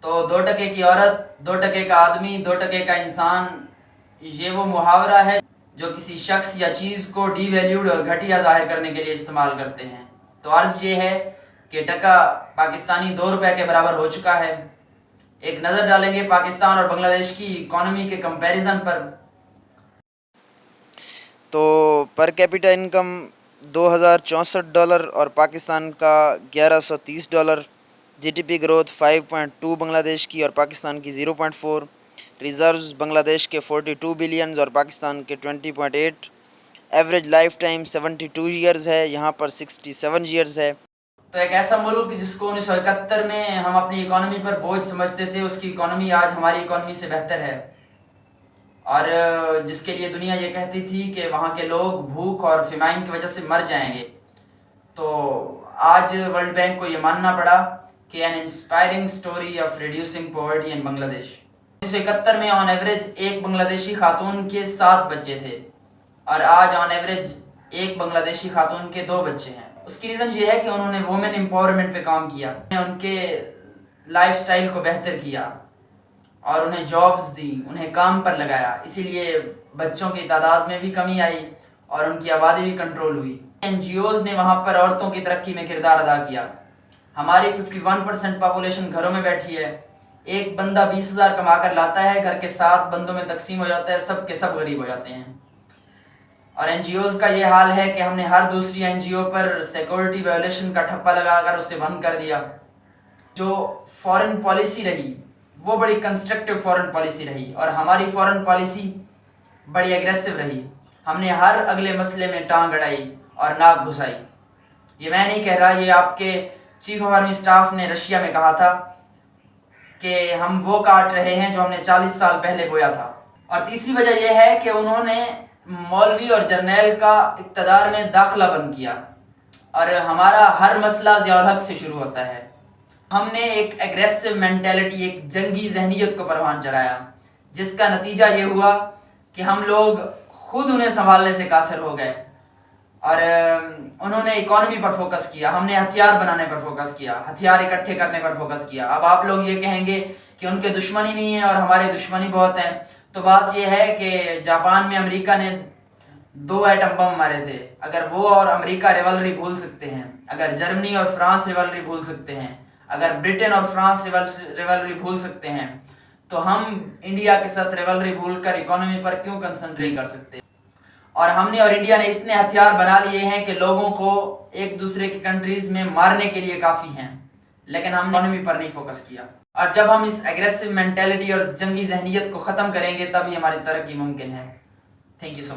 تو 2% کی عورت، 2% کا آدمی، 2% کا انسان، یہ وہ محاورہ ہے جو کسی شخص یا چیز کو ڈی ویلیوڈ اور گھٹیا ظاہر کرنے کے لیے استعمال کرتے ہیں۔ تو عرض یہ ہے کہ ٹکا پاکستانی 2 روپے کے برابر ہو چکا ہے۔ ایک نظر ڈالیں گے پاکستان اور بنگلہ دیش کی اکانومی کے کمپیریزن پر۔ تو پر کیپیٹا انکم $2064 اور پاکستان کا $1130، جی ٹی پی گروتھ 5.2 بنگلہ دیش کی اور پاکستان کی 0.4، ریزروز بنگلہ دیش کے 42 بلینز اور پاکستان کے 20.8، ایوریج لائف ٹائم 72 ایئرز ہے، یہاں پر 67 ایئرز ہے۔ تو ایک ایسا ملک جس کو 1971 میں ہم اپنی اکانومی پر بوجھ سمجھتے تھے، اس کی اکانومی آج ہماری اکانومی سے بہتر ہے، اور جس کے لیے دنیا یہ کہتی تھی کہ وہاں کے لوگ بھوک اور فیمائن کی وجہ سے مر جائیں گے، تو آج ورلڈ بینک کو یہ ماننا پڑا کہ an inspiring story of reducing poverty in Bangladesh. 1971 میں آن ایوریج ایک بنگلہ دیشی خاتون کے 7 بچے تھے، اور آج آن ایوریج ایک بنگلہ دیشی خاتون کے 2 بچے ہیں۔ اس کی ریزن یہ ہے کہ انہوں نے وومن امپاورمنٹ پہ کام کیا، ان کے لائف سٹائل کو بہتر کیا اور انہیں جابز دی، انہیں کام پر لگایا، اسی لیے بچوں کی تعداد میں بھی کمی آئی اور ان کی آبادی بھی کنٹرول ہوئی۔ این جی اوز نے وہاں پر عورتوں کی ترقی میں کردار ادا کیا۔ ہماری 51% پاپولیشن گھروں میں بیٹھی ہے، ایک بندہ 20,000 کما کر لاتا ہے، گھر کے 7 بندوں میں تقسیم ہو جاتا ہے، سب کے سب غریب ہو جاتے ہیں۔ اور این جی اوز کا یہ حال ہے کہ ہم نے ہر دوسری این جی او پر سیکورٹی وائلیشن کا ٹھپا لگا کر اسے بند کر دیا۔ جو فارن پالیسی رہی وہ بڑی کنسٹرکٹیو فارن پالیسی رہی، اور ہماری فارن پالیسی بڑی ایگریسو رہی۔ ہم نے ہر اگلے مسئلے میں ٹانگ اڑائی اور ناک گھسائی۔ یہ میں نہیں کہہ رہا، یہ آپ کے چیف آف آرمی سٹاف نے رشیا میں کہا تھا کہ ہم وہ کاٹ رہے ہیں جو ہم نے 40 سال پہلے بویا تھا۔ اور تیسری وجہ یہ ہے کہ انہوں نے مولوی اور جرنیل کا اقتدار میں داخلہ بند کیا، اور ہمارا ہر مسئلہ ضیاء الحق سے شروع ہوتا ہے۔ ہم نے ایک ایگریسو مینٹیلٹی، ایک جنگی ذہنیت کو پروان چڑھایا، جس کا نتیجہ یہ ہوا کہ ہم لوگ خود انہیں سنبھالنے سے قاصر ہو گئے، اور انہوں نے اکانومی پر فوکس کیا، ہم نے ہتھیار بنانے پر فوکس کیا، ہتھیار اکٹھے کرنے پر فوکس کیا۔ اب آپ لوگ یہ کہیں گے کہ ان کے دشمنی نہیں ہے اور ہمارے دشمنی بہت ہیں، تو بات یہ ہے کہ جاپان میں امریکہ نے 2 ایٹم بم مارے تھے، اگر وہ اور امریکہ ریولری بھول سکتے ہیں، اگر جرمنی اور فرانس ریولری بھول سکتے ہیں، اگر برٹن اور فرانس ریولری بھول سکتے ہیں، تو ہم انڈیا کے ساتھ ریولری بھول کر اکانومی پر کیوں کنسنٹریٹ کر سکتے ہیں؟ اور ہم نے اور انڈیا نے اتنے ہتھیار بنا لیے ہیں کہ لوگوں کو ایک دوسرے کی کنٹریز میں مارنے کے لیے کافی ہیں، لیکن ہم نے اکانومی پر نہیں فوکس کیا۔ اور جب ہم اس ایگریسو مینٹیلٹی اور جنگی ذہنیت کو ختم کریں گے تب ہی ہماری ترقی ممکن ہے۔ Thank you so much.